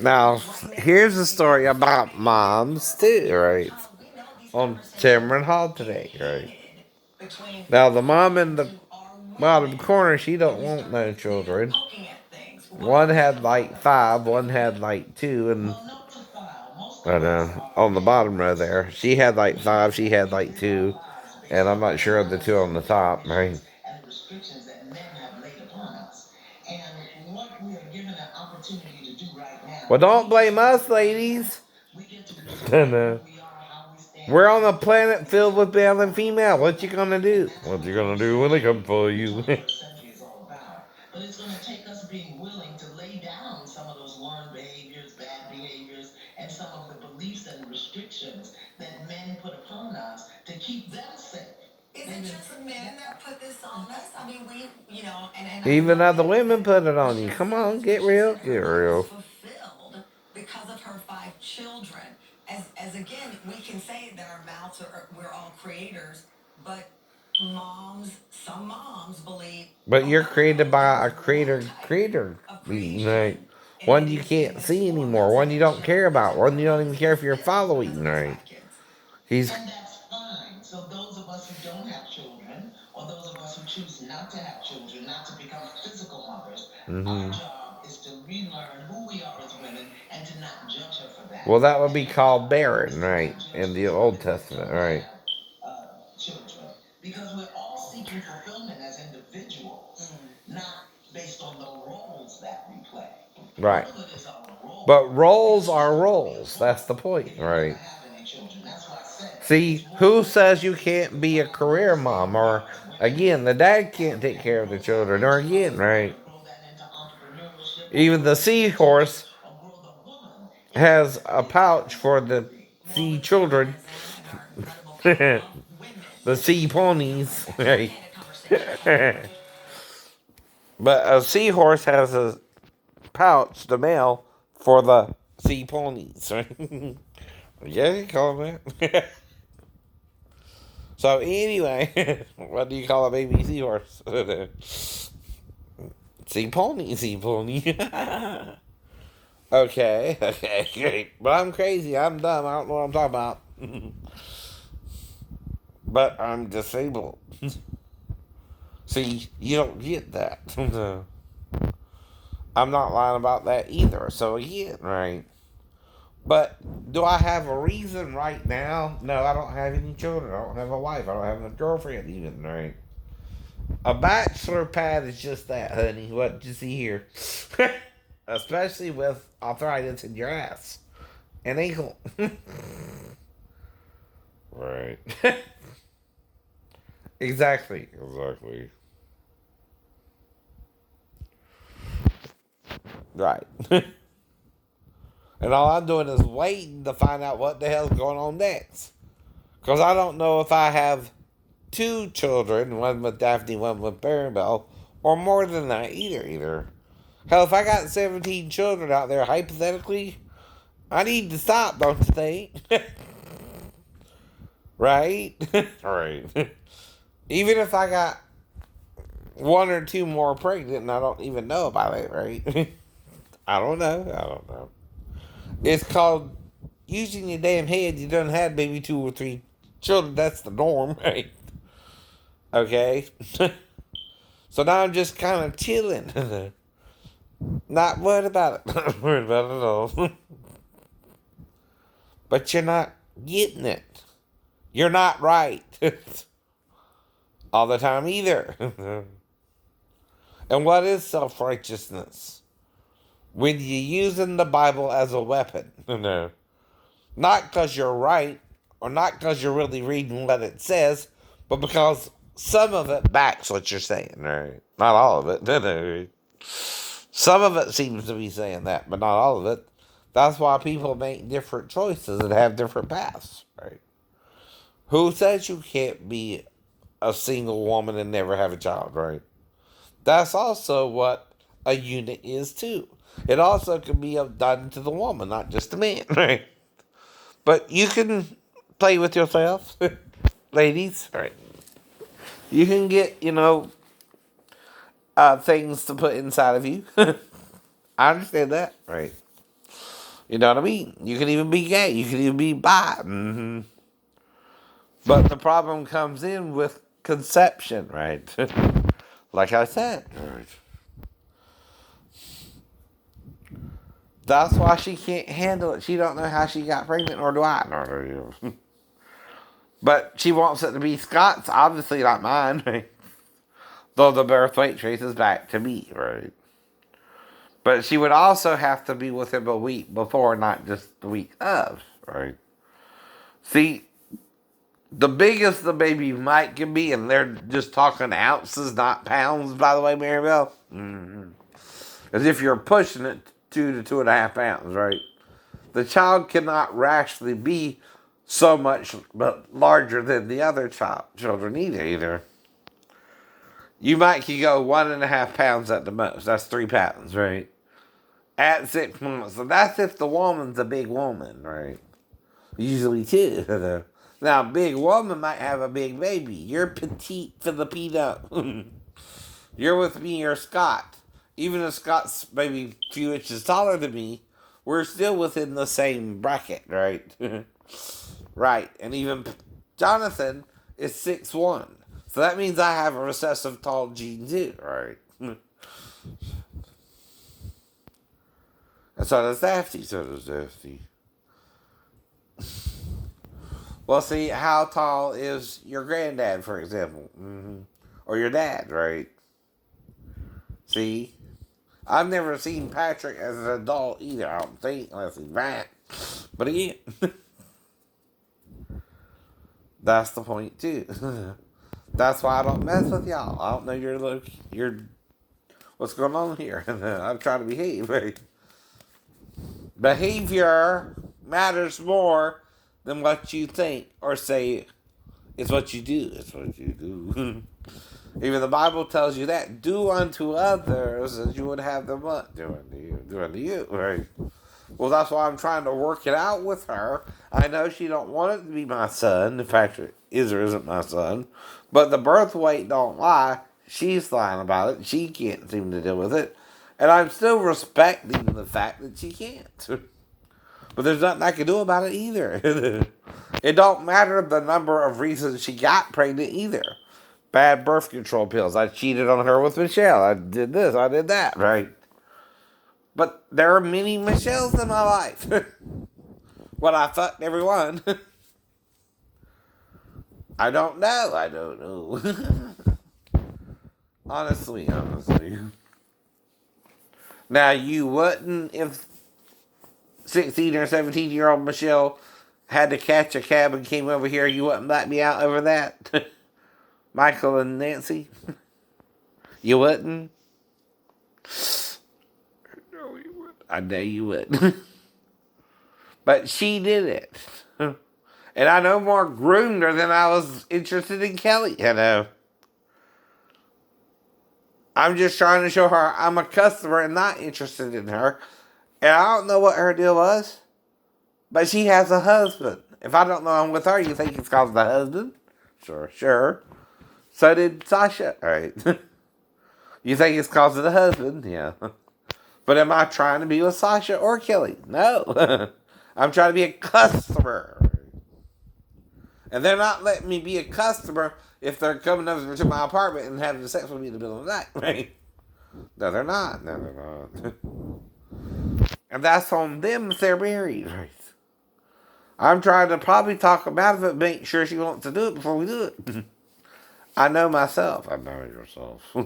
Now, here's a story about moms too, right? On Cameron Hall today, right? Now, the mom in the bottom corner, she don't want no children. One had like 5, one had like 2, and on the bottom row there, she had like 5, she had like 2, and I'm not sure of the 2 on the top, right? Well, don't blame us, ladies. No. We're on a planet filled with male and female. What you gonna do? What you gonna do when they come for you? But it's gonna take us being willing to lay down some of those learned behaviors, bad behaviors, and some of the beliefs and restrictions that men put upon us to keep them safe. Is it just men that put this on us? I mean, and even other women put it on you. Come on, get real, get real. Fulfilled because of her 5 children. As again, we can say that our mouths we're all creators, but some moms believe. But you're created by a creator being, right? One you can't see anymore, one you don't care about, one you don't even care if you're following, right? And that's fine. So those of us who don't have children, or those of us who choose not to have children, not to become physical mothers, our job is to relearn who we are as women and to not judge her for that. Well, that would be called barren, right? In the Old Testament, right? Children. Because we're all seeking fulfillment as individuals, not based on the roles that we play. Right. But roles are roles. That's the point, right? See, who says you can't be a career mom? Or, again, the dad can't take care of the children. Or, again, right? Even the seahorse has a pouch for the sea children. The sea ponies, right? But a seahorse has a pouch, the male, for the sea ponies, right? Yeah, you call them that. So anyway, what do you call a baby seahorse? Sea pony, sea pony. Okay, great. But I'm crazy. I'm dumb. I don't know what I'm talking about. But I'm disabled. See, you don't get that. I'm not lying about that either. So again, right? But do I have a reason right now? No, I don't have any children. I don't have a wife. I don't have a girlfriend even, right? A bachelor pad is just that, honey. What you see here. Especially with arthritis in your ass and ankle. Right. Exactly. Right. And all I'm doing is waiting to find out what the hell's going on next. Because I don't know if I have 2 children, one with Daphne, one with Barrymore, or more than that either. Hell, if I got 17 children out there, hypothetically, I need to stop, don't you think? Right? Right. Even if I got 1 or 2 more pregnant and I don't even know about it, right? I don't know. It's called using your damn head. You done had maybe 2 or 3 children. That's the norm, right? Okay? So now I'm just kind of chilling. Not worried about it. Not worried about it at all. But you're not getting it. You're not right. All the time either. And what is self-righteousness? When you're using the Bible as a weapon. No. Not because you're right, or not because you're really reading what it says, but because some of it backs what you're saying, right? Not all of it. No. Some of it seems to be saying that, but not all of it. That's why people make different choices and have different paths, right? Who says you can't be a single woman and never have a child, right? That's also what a unit is, too. It also can be done to the woman, not just the man, right? But you can play with yourself, ladies, right? You can get, things to put inside of you. I understand that, right? You know what I mean? You can even be gay. You can even be bi. But the problem comes in with conception, right? Like I said, right? That's why she can't handle it. She don't know how she got pregnant, nor do I. Nor do you. But she wants it to be Scott's, obviously not mine, right? Though the birth weight traces back to me, right? But she would also have to be with him a week before, not just the week of, right? See, the biggest the baby might can be, and they're just talking ounces, not pounds, by the way, Maribel. As if you're pushing it 2 to 2.5 pounds, right? The child cannot rationally be so much but larger than the other children either. You might can go 1.5 pounds at the most. That's 3 pounds, right? At 6 months. So that's if the woman's a big woman, right? Usually two. Now, a big woman might have a big baby. You're petite Filipino. You're with me or Scott. Even if Scott's maybe a few inches taller than me, we're still within the same bracket, right? Right. And even Jonathan is 6'1". So that means I have a recessive tall gene too, right? And so does Daphne. So does Daphne. Well, see, how tall is your granddad, for example? Or your dad, right? See? I've never seen Patrick as an adult either, I don't think, unless he's fat. But again, that's the point, too. That's why I don't mess with y'all. I don't know your what's going on here. I'm trying to behave, right? Behavior matters more than what you think or say. It's what you do. It's what you do. Even the Bible tells you that. Do unto others as you would have them do unto you. Do unto you, right? Well, that's why I'm trying to work it out with her. I know she don't want it to be my son. In fact, it is or isn't my son. But the birth weight don't lie. She's lying about it. She can't seem to deal with it. And I'm still respecting the fact that she can't. But there's nothing I can do about it either. It don't matter the number of reasons she got pregnant either. Bad birth control pills. I cheated on her with Michelle. I did this. I did that. Right. But there are many Michelles in my life. Well, I fucked everyone. I don't know. I don't know. Honestly. Now, you wouldn't if 16 or 17-year-old Michelle had to catch a cab and came over here, you wouldn't let me out over that? Michael and Nancy? You wouldn't? No, you wouldn't. I know you would. But she did it. And I no more groomed her than I was interested in Kelly, you know. I'm just trying to show her I'm a customer and not interested in her. And I don't know what her deal was. But she has a husband. If I don't know I'm with her, you think it's cause of the husband? Sure. So did Sasha. Alright. You think it's cause of the husband? Yeah. But am I trying to be with Sasha or Kelly? No. I'm trying to be a customer. And they're not letting me be a customer if they're coming over to my apartment and having sex with me in the middle of the night, right? No, they're not. No, they're not. And that's on them if they're married, right? I'm trying to probably talk them out of it, make sure she wants to do it before we do it. I know myself. I know yourself.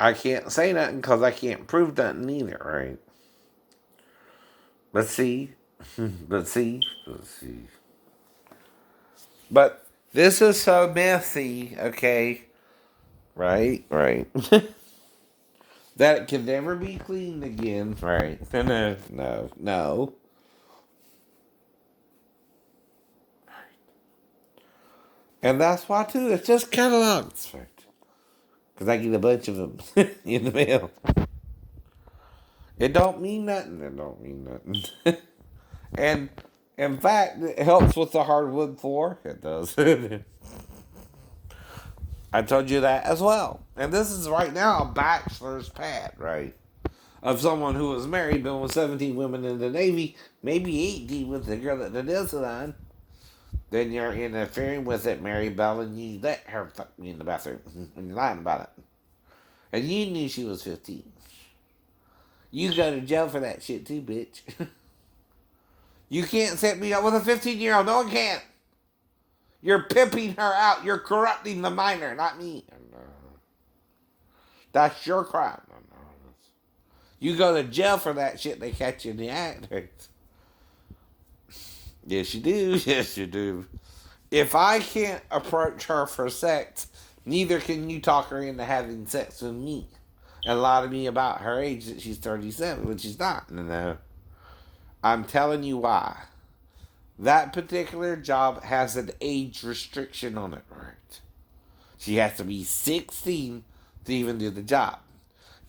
I can't say nothing because I can't prove nothing either, right? Let's see. Let's see. But this is so messy, okay? Right. That it can never be cleaned again. Right. No. And that's why, too, it's just catalogs. Right. Because I get a bunch of them in the mail. It don't mean nothing. And In fact, it helps with the hardwood floor. It does. I told you that as well. And this is right now a bachelor's pad, right? Of someone who was married, been with 17 women in the Navy, maybe 18 with the girl at the Delta line. Then you're interfering with it, Mary Bell, and you let her fuck me in the bathroom. And you're lying about it. And you knew she was 15. You go to jail for that shit too, bitch. You can't set me up with a 15-year-old. No one can. You're pimping her out. You're corrupting the minor, not me. That's your crime. You go to jail for that shit, they catch you in the act. Yes, you do. Yes, you do. If I can't approach her for sex, neither can you talk her into having sex with me. And lie to me about her age that she's 37, when she's not. No. I'm telling you why. That particular job has an age restriction on it, right? She has to be 16 to even do the job.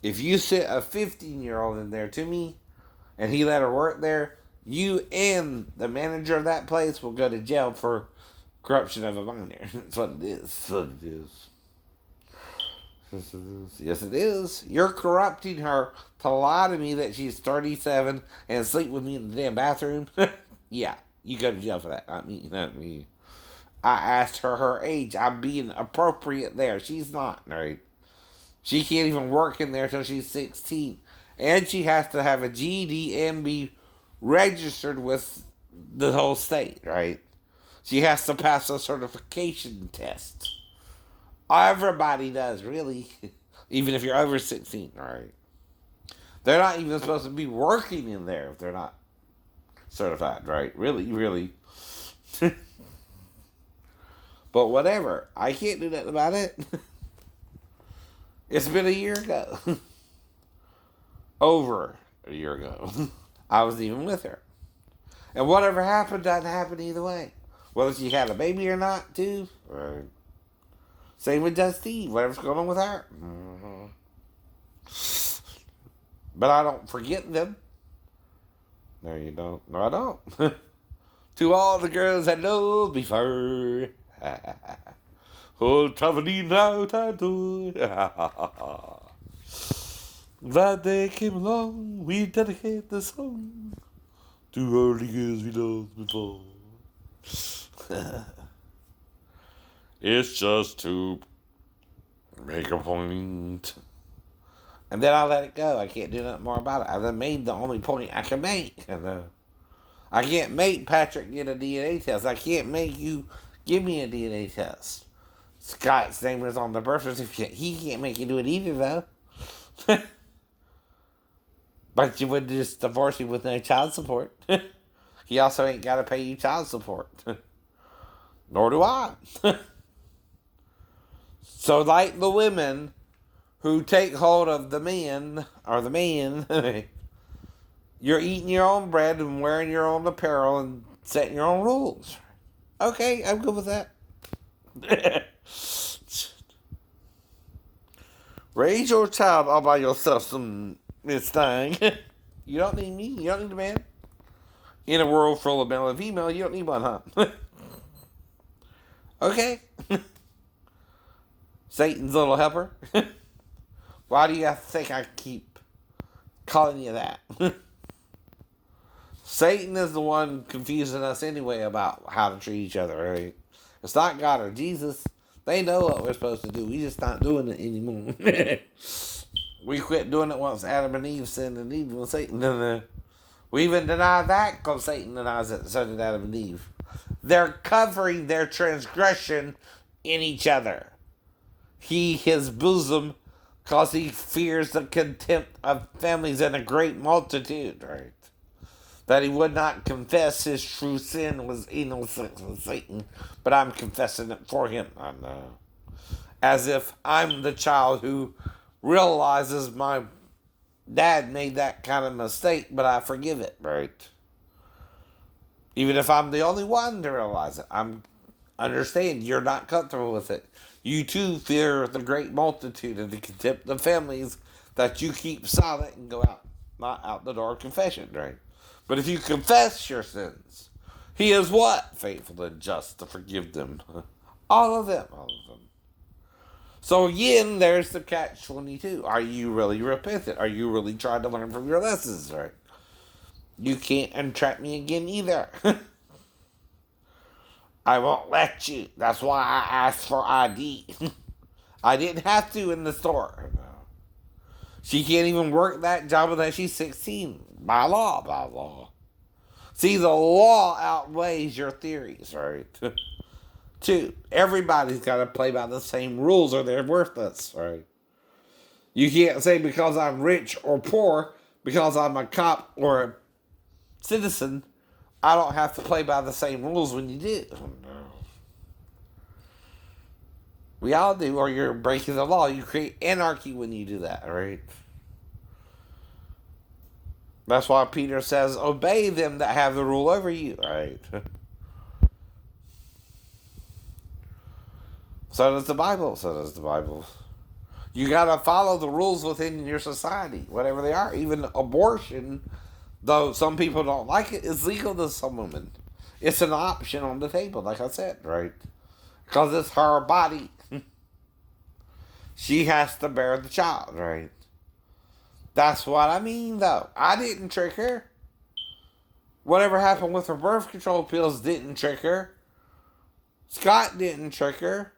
If you sit a 15-year-old in there to me, and he let her work there, you and the manager of that place will go to jail for corruption of a minor. That's what it is. That's what it is. Yes, it is. Yes, it is. You're corrupting her to lie to me that she's 37 and sleep with me in the damn bathroom. Yeah, you go to jail for that. Not me. Not me. I asked her age. I'm being appropriate there. She's not, right? She can't even work in there till she's 16. And she has to have a GED and be registered with the whole state, right? She has to pass a certification test. Everybody does, really. Even if you're over 16, right? They're not even supposed to be working in there if they're not certified, right? Really, really. But whatever. I can't do nothing about it. It's been a year ago. Over a year ago. I was even with her. And whatever happened doesn't happen either way. Whether she had a baby or not, too. Right. Same with Justine. Whatever's going on with her. Mm-hmm. But I don't forget them. No, you don't. No, I don't. To all the girls I know before. Oh, traveling out I do. Glad they came along. We dedicate the song to all the girls we loved before. It's just to make a point. And then I let it go. I can't do nothing more about it. I've made the only point I can make. And I can't make Patrick get a DNA test. I can't make you give me a DNA test. Scott's name is on the birth certificate. He can't make you do it either, though. But you would just divorce him with no child support. He also ain't got to pay you child support. Nor do I. So like the women who take hold of the men, or the man, you're eating your own bread and wearing your own apparel and setting your own rules. Okay, I'm good with that. Raise your child all by yourself, some Miss Thing. You don't need me. You don't need a man. In a world full of male and female, you don't need one, huh? Okay. Satan's little helper. Why do you think I keep calling you that? Satan is the one confusing us anyway about how to treat each other, right? It's not God or Jesus. They know what we're supposed to do. We just not doing it anymore. We quit doing it once Adam and Eve sinned, and Eve was Satan. We even deny that because Satan denies it, so did Adam and Eve. They're covering their transgression in each other. He, his bosom, because he fears the contempt of families and a great multitude, right? That he would not confess his true sin was anal sex with Satan, but I'm confessing it for him. I know. As if I'm the child who realizes my dad made that kind of mistake, but I forgive it, right? Even if I'm the only one to realize it, I'm understand you're not comfortable with it. You too fear the great multitude and the contempt of families that you keep silent and go out, not out the door of confession, right? But if you confess your sins, He is what? Faithful and just to forgive them. All of them. All of them. So again, there's the catch-22. Are you really repentant? Are you really trying to learn from your lessons, right? You can't entrap me again either. I won't let you. That's why I asked for ID. I didn't have to in the store. She can't even work that job until she's 16. By law, by law. See, the law outweighs your theories, right? 2, everybody's got to play by the same rules or they're worthless, right? You can't say because I'm rich or poor, because I'm a cop or a citizen, I don't have to play by the same rules when you do. We all do, or you're breaking the law. You create anarchy when you do that, right? That's why Peter says, obey them that have the rule over you, right? So does the Bible. So does the Bible. You got to follow the rules within your society, whatever they are. Even abortion, though some people don't like it, is legal to some women. It's an option on the table, like I said, right? Because it's her body. She has to bear the child, right? That's what I mean, though. I didn't trick her. Whatever happened with her birth control pills didn't trick her. Scott didn't trick her.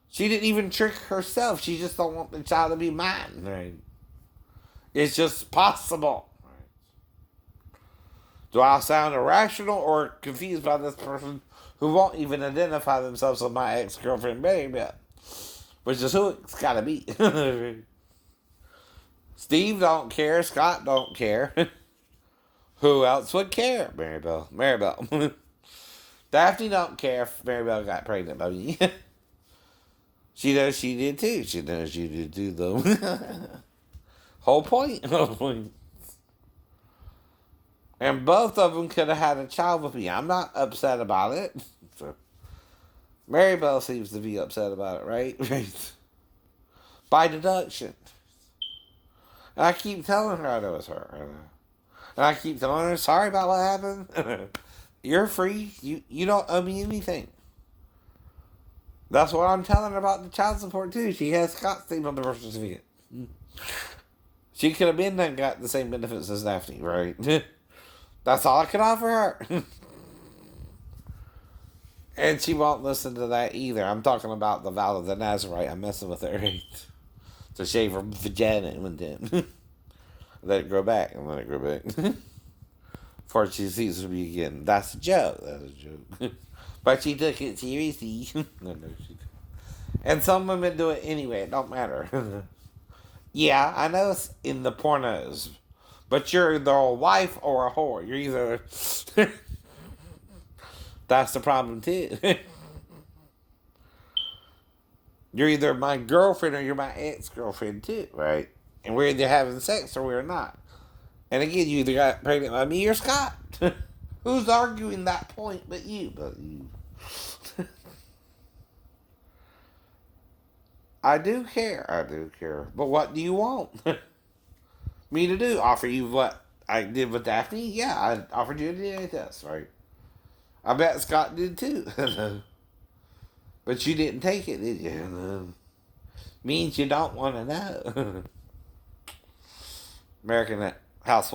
She didn't even trick herself. She just don't want the child to be mine. Right? It's just possible. Right? Do I sound irrational or confused by this person who won't even identify themselves as my ex-girlfriend, baby? Which is who it's got to be. Steve don't care. Scott don't care. Who else would care? Maribel. Maribel. Daphne don't care if Maribel got pregnant by me. She knows she did too. She knows you did too, though. Whole point. Whole point. And both of them could have had a child with me. I'm not upset about it. So, Maribel seems to be upset about it, right? Right. By deduction. And I keep telling her I know it's her. And I keep telling her, sorry about what happened. You're free. You don't owe me anything. That's what I'm telling her about the child support, too. She has Scott's name on the birth certificate. She could have been and got the same benefits as Daphne, right? That's all I can offer her. And she won't listen to that either. I'm talking about the vow of the Nazarite. I'm messing with her, right? To shave her vagina one time. Let it grow back and let it grow back. Before she sees me again. That's a joke. That's a joke. But she took it seriously. No, she didn't. And some women do it anyway. It don't matter. Yeah, I know it's in the pornos. But you're either a wife or a whore. You're either... That's the problem, too. You're either my girlfriend or you're my ex-girlfriend, too, right? And we're either having sex or we're not. And again, you either got pregnant by me or Scott. Who's arguing that point but you? But you. I do care. I do care. But what do you want me to do? Offer you what I did with Daphne? Yeah, I offered you a DNA test, right? I bet Scott did too. But you didn't take it, did you? Means you don't want to know. American Housewife.